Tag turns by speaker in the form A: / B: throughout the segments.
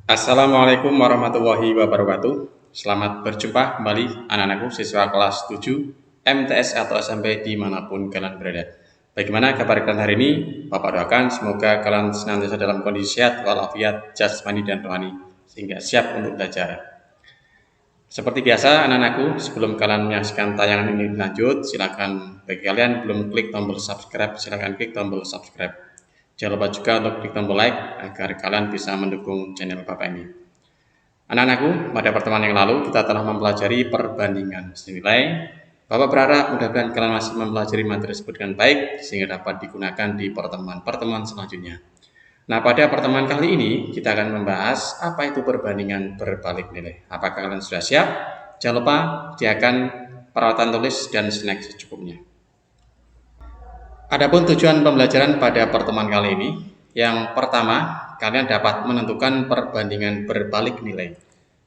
A: Assalamualaikum warahmatullahi wabarakatuh. Selamat berjumpa kembali anak-anakku siswa kelas 7 MTS atau SMP dimanapun kalian berada. Bagaimana kabar kalian hari ini? Bapak doakan semoga kalian senantiasa dalam kondisi sehat walafiat jasmani dan rohani sehingga siap untuk belajar. Seperti biasa anak-anakku, sebelum kalian menyaksikan tayangan ini lanjut, silakan bagi kalian belum klik tombol subscribe, silakan klik tombol subscribe. Jangan lupa juga untuk klik tombol like agar kalian bisa mendukung channel Bapak ini. Anak-anakku, pada pertemuan yang lalu kita telah mempelajari perbandingan senilai. Bapak berharap mudah-mudahan kalian masih mempelajari materi tersebut dengan baik sehingga dapat digunakan di pertemuan-pertemuan selanjutnya. Nah, pada pertemuan kali ini kita akan membahas apa itu perbandingan berbalik nilai. Apakah kalian sudah siap? Jangan lupa sediakan peralatan tulis dan snack secukupnya. Adapun tujuan pembelajaran pada pertemuan kali ini, yang pertama, kalian dapat menentukan perbandingan berbalik nilai.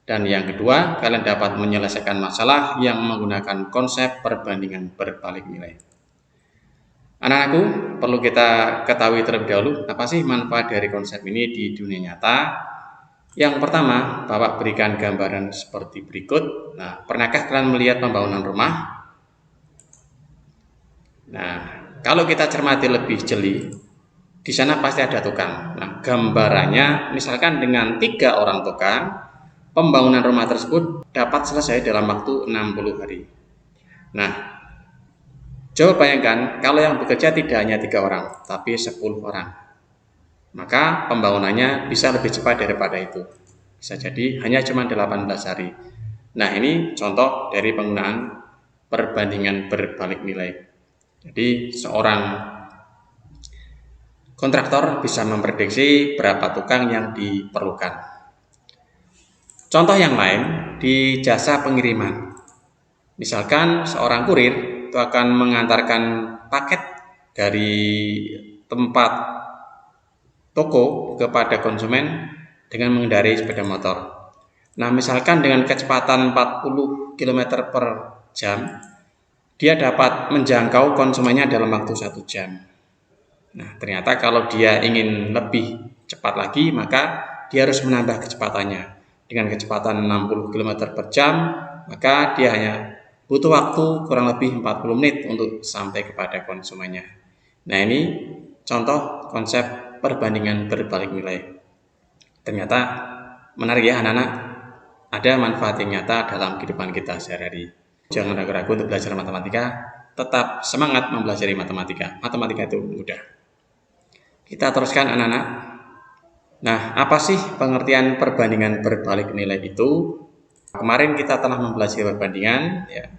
A: Dan yang kedua, kalian dapat menyelesaikan masalah yang menggunakan konsep perbandingan berbalik nilai. Anak-anakku, perlu kita ketahui terlebih dahulu, apa sih manfaat dari konsep ini di dunia nyata? Yang pertama, Bapak berikan gambaran seperti berikut. Nah, pernahkah kalian melihat pembangunan rumah? Nah, kalau kita cermati lebih jeli, di sana pasti ada tukang. Nah, gambarannya misalkan dengan 3 orang tukang, pembangunan rumah tersebut dapat selesai dalam waktu 60 hari. Nah, coba bayangkan kalau yang bekerja tidak hanya 3 orang, tapi 10 orang. Maka pembangunannya bisa lebih cepat daripada itu. Bisa jadi hanya cuma 18 hari. Nah, ini contoh dari penggunaan perbandingan berbalik nilai. Jadi seorang kontraktor bisa memprediksi berapa tukang yang diperlukan. Contoh yang lain di jasa pengiriman. Misalkan seorang kurir itu akan mengantarkan paket dari tempat toko kepada konsumen dengan mengendarai sepeda motor. Nah, misalkan dengan kecepatan 40 km per jam, dia dapat menjangkau konsumennya dalam waktu 1 jam. Nah, ternyata kalau dia ingin lebih cepat lagi, maka dia harus menambah kecepatannya. Dengan kecepatan 60 km per jam, maka dia hanya butuh waktu kurang lebih 40 menit untuk sampai kepada konsumennya. Nah, ini contoh konsep perbandingan berbalik nilai. Ternyata menarik ya anak-anak, ada manfaat yang nyata dalam kehidupan kita sehari-hari. Jangan ragu-ragu untuk belajar matematika, tetap semangat mempelajari matematika. Matematika itu mudah. Kita teruskan anak-anak. Nah, apa sih pengertian perbandingan berbalik nilai itu? Kemarin kita telah mempelajari perbandingan, ya,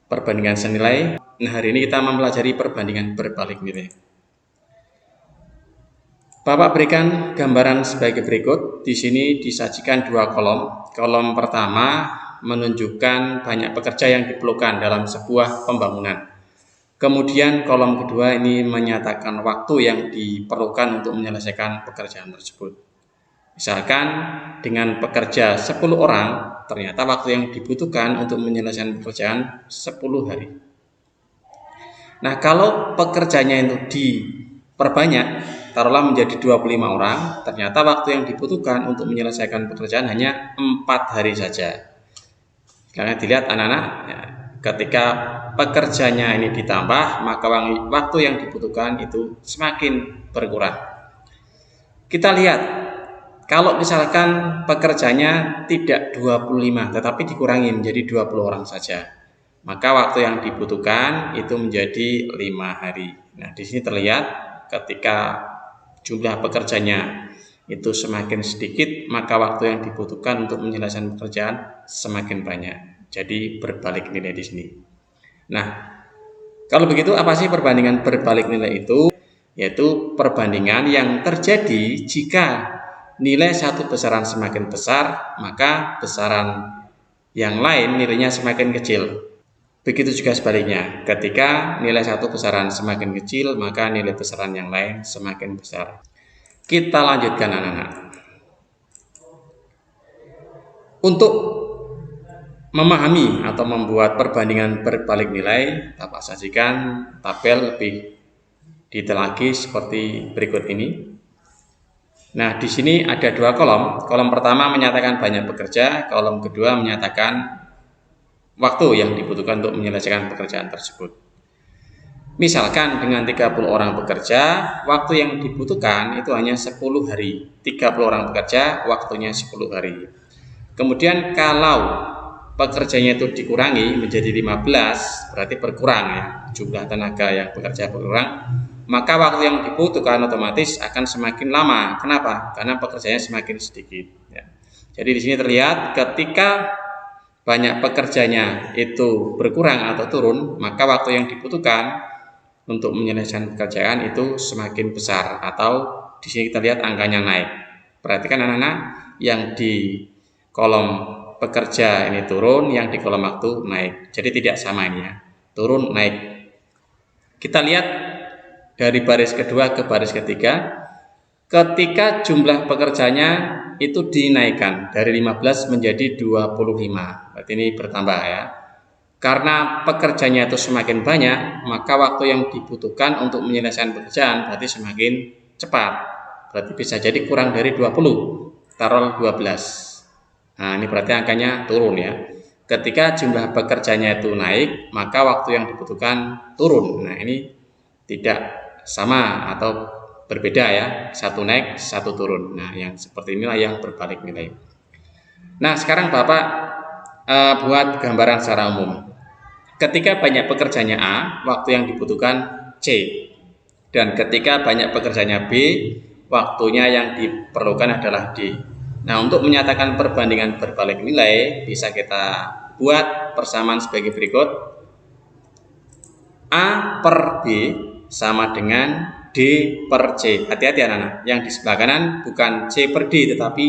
A: perbandingan senilai. Nah, hari ini kita mempelajari perbandingan berbalik nilai. Bapak berikan gambaran sebagai berikut. Di sini disajikan 2 kolom. Kolom pertama menunjukkan banyak pekerja yang diperlukan dalam sebuah pembangunan. Kemudian kolom kedua ini menyatakan waktu yang diperlukan untuk menyelesaikan pekerjaan tersebut. Misalkan dengan pekerja 10 orang, ternyata waktu yang dibutuhkan untuk menyelesaikan pekerjaan 10 hari. Nah, kalau pekerjanya itu diperbanyak, taruhlah menjadi 25 orang, ternyata waktu yang dibutuhkan untuk menyelesaikan pekerjaan hanya 4 hari saja. Karena dilihat anak-anak, ya, ketika pekerjanya ini ditambah, maka waktu yang dibutuhkan itu semakin berkurang. Kita lihat, kalau misalkan pekerjanya tidak 25, tetapi dikurangi menjadi 20 orang saja, maka waktu yang dibutuhkan itu menjadi 5 hari. Nah, di sini terlihat ketika jumlah pekerjanya itu semakin sedikit, maka waktu yang dibutuhkan untuk menyelesaikan pekerjaan semakin banyak. Jadi berbalik nilai di sini. Nah, kalau begitu apa sih perbandingan berbalik nilai itu? Yaitu perbandingan yang terjadi jika nilai satu besaran semakin besar, maka besaran yang lain nilainya semakin kecil. Begitu juga sebaliknya, ketika nilai satu besaran semakin kecil, maka nilai besaran yang lain semakin besar. Kita lanjutkan anak-anak. Untuk memahami atau membuat perbandingan berbalik nilai, Bapak sajikan tabel lebih detail lagi seperti berikut ini. Nah, di sini ada dua kolom. Kolom pertama menyatakan banyak pekerja, kolom kedua menyatakan waktu yang dibutuhkan untuk menyelesaikan pekerjaan tersebut. Misalkan dengan 30 orang bekerja, waktu yang dibutuhkan itu hanya 10 hari. 30 orang bekerja, waktunya 10 hari. Kemudian kalau pekerjanya itu dikurangi menjadi 15, berarti berkurang ya, jumlah tenaga yang bekerja berkurang, maka waktu yang dibutuhkan otomatis akan semakin lama. Kenapa? Karena pekerjanya semakin sedikit ya. Jadi di sini terlihat ketika banyak pekerjanya itu berkurang atau turun, maka waktu yang dibutuhkan untuk menyelesaikan pekerjaan itu semakin besar, atau di sini kita lihat angkanya naik. Perhatikan anak-anak, yang di kolom pekerja ini turun, yang di kolom waktu naik. Jadi tidak sama ini ya, turun naik. Kita lihat dari baris kedua ke baris ketiga, ketika jumlah pekerjanya itu dinaikkan dari 15 menjadi 25, berarti ini bertambah ya. Karena pekerjanya itu semakin banyak, maka waktu yang dibutuhkan untuk menyelesaikan pekerjaan berarti semakin cepat. Berarti bisa jadi kurang dari 20, taruh 12. Nah, ini berarti angkanya turun ya. Ketika jumlah pekerjanya itu naik, maka waktu yang dibutuhkan turun. Nah, ini tidak sama atau berbeda ya, satu naik, satu turun. Nah, yang seperti inilah yang berbalik nilai. Nah, sekarang Bapak buat gambaran secara umum. Ketika banyak pekerjanya A, waktu yang dibutuhkan C. Dan ketika banyak pekerjanya B, waktunya yang diperlukan adalah D. Nah, untuk menyatakan perbandingan berbalik nilai, bisa kita buat persamaan sebagai berikut. A per B sama dengan D per C. Hati-hati anak-anak, yang di sebelah kanan bukan C per D, tetapi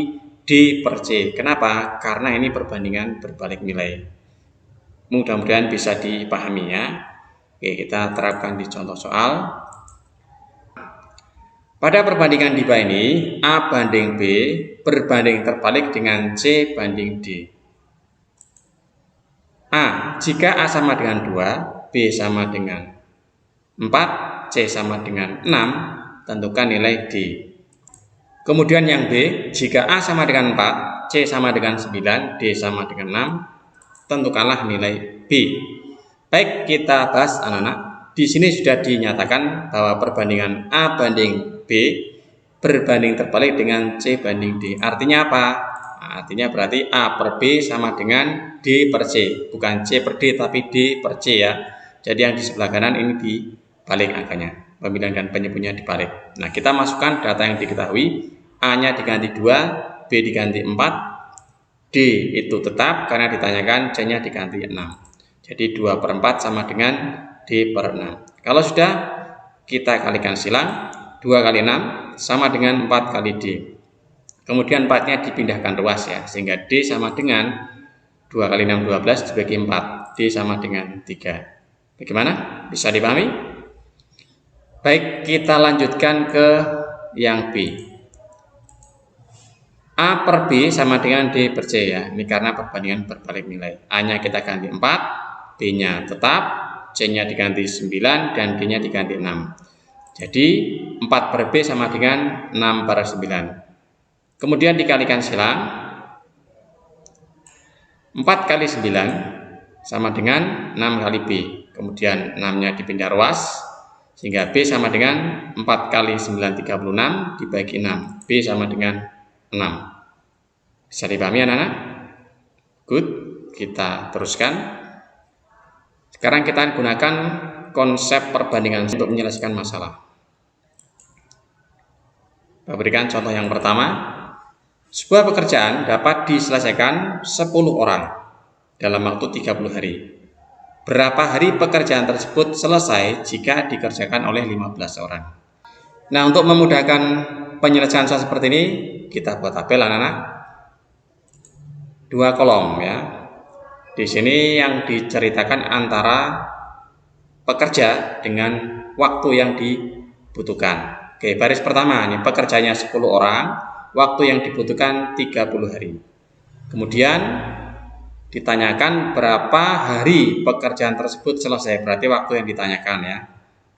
A: D per C. Kenapa? Karena ini perbandingan berbalik nilai. Mudah-mudahan bisa dipahami ya. Oke, kita terapkan di contoh soal. Pada perbandingan di bawah ini, A banding B berbanding terbalik dengan C banding D. A, jika A sama dengan 2, B sama dengan 4, C sama dengan 6, tentukan nilai D. Kemudian yang B, jika A sama dengan 4, C sama dengan 9, D sama dengan 6, tentukanlah nilai B. Baik, kita bahas anak-anak. Di sini sudah dinyatakan bahwa perbandingan A banding B berbanding terbalik dengan C banding D. Artinya apa? Nah, artinya berarti A per B sama dengan D per C. Bukan C per D, tapi D per C ya. Jadi yang di sebelah kanan ini dibalik angkanya. Pemilihan dan penyebutnya dibalik. Nah, kita masukkan data yang diketahui. A-nya diganti 2, B diganti 4, D itu tetap karena ditanyakan, C-nya diganti 6. Jadi 2 per 4 sama dengan D per 6. Kalau sudah, kita kalikan silang. 2 kali 6 sama dengan 4 kali D. Kemudian 4-nya dipindahkan ruas ya, sehingga D sama dengan 2 kali 6, 12 dibagi 4. D sama dengan 3. Bagaimana? Bisa dipahami? Baik, kita lanjutkan ke yang B. A per B sama dengan D per C ya. Ini karena perbandingan berbalik nilai. A-nya kita ganti 4, B-nya tetap, C-nya diganti 9, dan D-nya diganti 6. Jadi 4 per B sama dengan 6 per 9. Kemudian dikalikan silang. 4 kali 9 sama dengan 6 kali B. Kemudian 6-nya dipindah ruas, sehingga B sama dengan 4 kali 9, 36 dibagi 6. B sama dengan 6. Bisa dipahami anak-anak? Good, kita teruskan. Sekarang kita gunakan konsep perbandingan untuk menyelesaikan masalah. Saya berikan contoh yang pertama. Sebuah pekerjaan dapat diselesaikan 10 orang dalam waktu 30 hari. Berapa hari pekerjaan tersebut selesai jika dikerjakan oleh 15 orang? Nah, untuk memudahkan penyelesaian soal seperti ini, kita buat tabel anak-anak. 2 kolom ya. Di sini yang diceritakan antara pekerja dengan waktu yang dibutuhkan. Oke, baris pertama ini pekerjanya 10 orang, waktu yang dibutuhkan 30 hari. Kemudian ditanyakan berapa hari pekerjaan tersebut selesai, berarti waktu yang ditanyakan ya.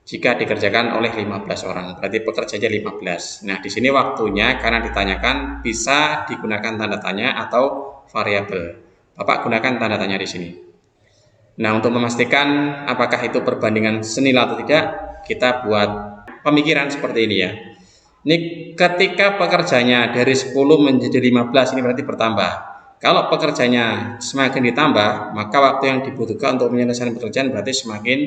A: jika dikerjakan oleh 15 orang. Berarti pekerjanya 15. Nah, di sini waktunya karena ditanyakan bisa digunakan tanda tanya atau variabel. Bapak gunakan tanda tanya di sini. Nah, untuk memastikan apakah itu perbandingan senilai atau tidak, kita buat pemikiran seperti ini ya. Ini ketika pekerjanya dari 10 menjadi 15, ini berarti bertambah. Kalau pekerjanya semakin ditambah, maka waktu yang dibutuhkan untuk menyelesaikan pekerjaan berarti semakin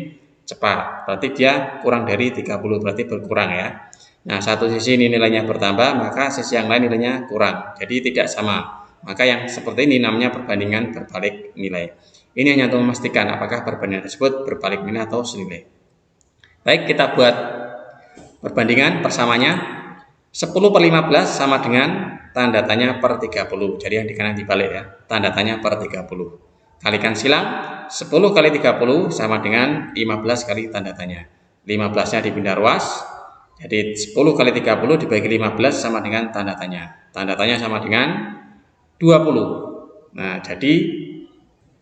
A: cepat. Berarti dia kurang dari 30, berarti berkurang ya. Nah, satu sisi ini nilainya bertambah, maka sisi yang lain nilainya kurang. Jadi tidak sama. Maka yang seperti ini namanya perbandingan berbalik nilai. Ini hanya untuk memastikan apakah perbandingan tersebut berbalik nilai atau senilai. Baik, kita buat perbandingan persamanya. 10/15 sama dengan tanda tanya per 30. Jadi yang di kanan dibalik ya, tanda tanya per 30. Kalikan silang, 10 kali 30 sama dengan 15 kali tanda tanya. 15-nya dipindah ruas, jadi 10 kali 30 dibagi 15 sama dengan tanda tanya. Tanda tanya sama dengan 20. Nah, jadi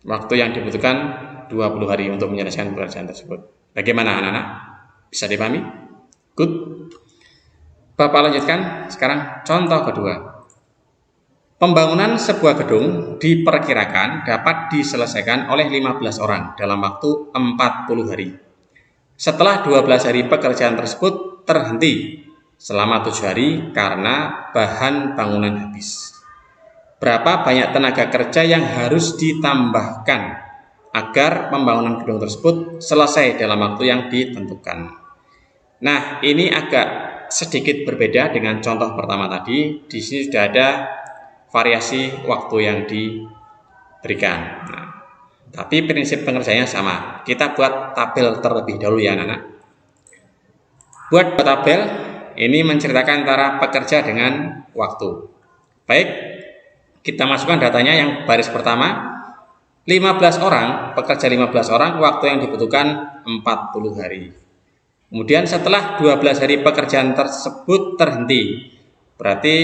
A: waktu yang dibutuhkan 20 hari untuk menyelesaikan pekerjaan tersebut. Bagaimana anak-anak? Bisa dipahami? Good. Bapak lanjutkan sekarang contoh kedua. Pembangunan sebuah gedung diperkirakan dapat diselesaikan oleh 15 orang dalam waktu 40 hari. Setelah 12 hari pekerjaan tersebut terhenti selama 7 hari karena bahan bangunan habis. Berapa banyak tenaga kerja yang harus ditambahkan agar pembangunan gedung tersebut selesai dalam waktu yang ditentukan? Nah, ini agak sedikit berbeda dengan contoh pertama tadi. Di sini sudah ada variasi waktu yang diberikan. Nah, tapi prinsip pengerjaannya sama. Kita buat tabel terlebih dahulu ya anak-anak. Buat tabel ini menceritakan antara pekerja dengan waktu. Baik, kita masukkan datanya yang baris pertama. 15 orang, pekerja 15 orang, waktu yang dibutuhkan 40 hari. Kemudian setelah 12 hari pekerjaan tersebut terhenti, berarti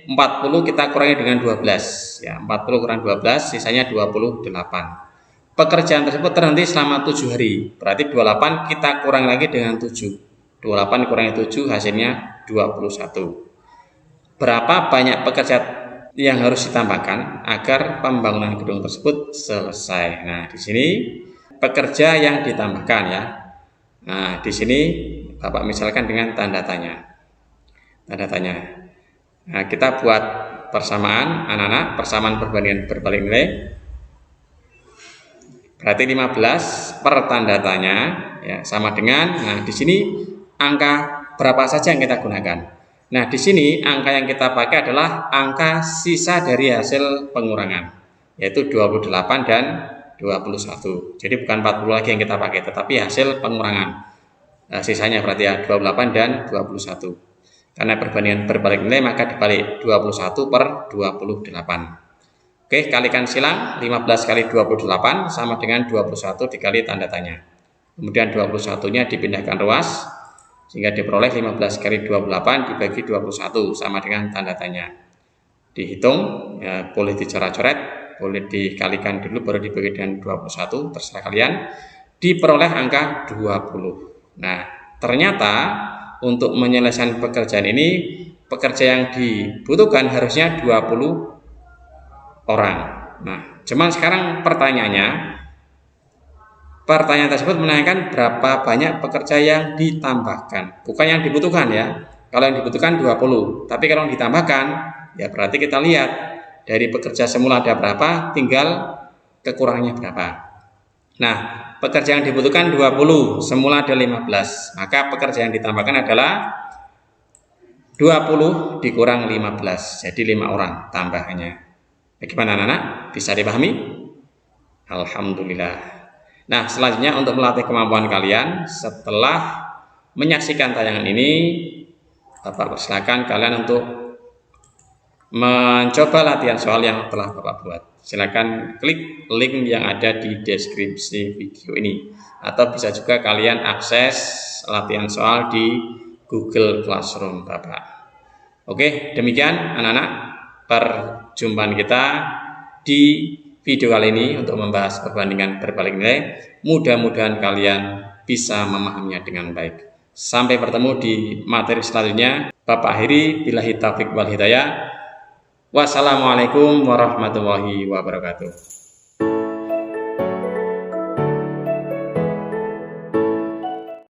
A: 40 kita kurangi dengan 12 ya, 40 kurang 12 sisanya 28. Pekerjaan tersebut terhenti selama 7 hari, berarti 28 kita kurang lagi dengan 7. 28 kurangi 7 hasilnya 21. Berapa banyak pekerja yang harus ditambahkan agar pembangunan gedung tersebut selesai? Nah, di sini pekerja yang ditambahkan ya. Nah, di sini Bapak misalkan dengan tanda tanya. Tanda tanya. Nah, kita buat persamaan anak-anak, persamaan perbandingan berbalik nilai. Berarti 15 per tanda tanya ya, sama dengan, nah di sini angka berapa saja yang kita gunakan. Nah, di sini angka yang kita pakai adalah angka sisa dari hasil pengurangan, yaitu 28 dan 21. Jadi bukan 40 lagi yang kita pakai, tetapi hasil pengurangan. Nah, sisanya berarti ya 28 dan 21. Karena perbandingan berbalik nilai maka dibalik 21 per 28. Oke, kalikan silang 15 kali 28 sama dengan 21 dikali tanda tanya. Kemudian 21-nya dipindahkan ruas sehingga diperoleh 15 kali 28 dibagi 21 sama dengan tanda tanya. Dihitung ya, boleh dicoret-coret, boleh dikalikan dulu baru dibagi dengan 21, terserah kalian. Diperoleh angka 20. Nah, ternyata untuk menyelesaikan pekerjaan ini, pekerja yang dibutuhkan harusnya 20 orang. Nah, cuman sekarang pertanyaannya, pertanyaan tersebut menanyakan berapa banyak pekerja yang ditambahkan, bukan yang dibutuhkan ya. Kalau yang dibutuhkan 20, tapi kalau yang ditambahkan, ya berarti kita lihat dari pekerja semula ada berapa, tinggal kekurangannya berapa. Nah, pekerja yang dibutuhkan 20, semula ada 15, maka pekerja yang ditambahkan adalah 20 dikurang 15, jadi 5 orang tambahannya. Bagaimana anak-anak? Bisa dipahami? Alhamdulillah. Nah, selanjutnya untuk melatih kemampuan kalian setelah menyaksikan tayangan ini, Bapak persilakan kalian untuk mencoba latihan soal yang telah Bapak buat. Silakan klik link yang ada di deskripsi video ini, atau bisa juga kalian akses latihan soal di Google Classroom Bapak. Oke, demikian anak-anak perjumpaan kita di video kali ini untuk membahas perbandingan berbalik nilai. Mudah-mudahan kalian bisa memahaminya dengan baik. Sampai bertemu di materi selanjutnya. Bapak akhiri, billahi taufiq wal hidayah. Wassalamualaikum warahmatullahi wabarakatuh.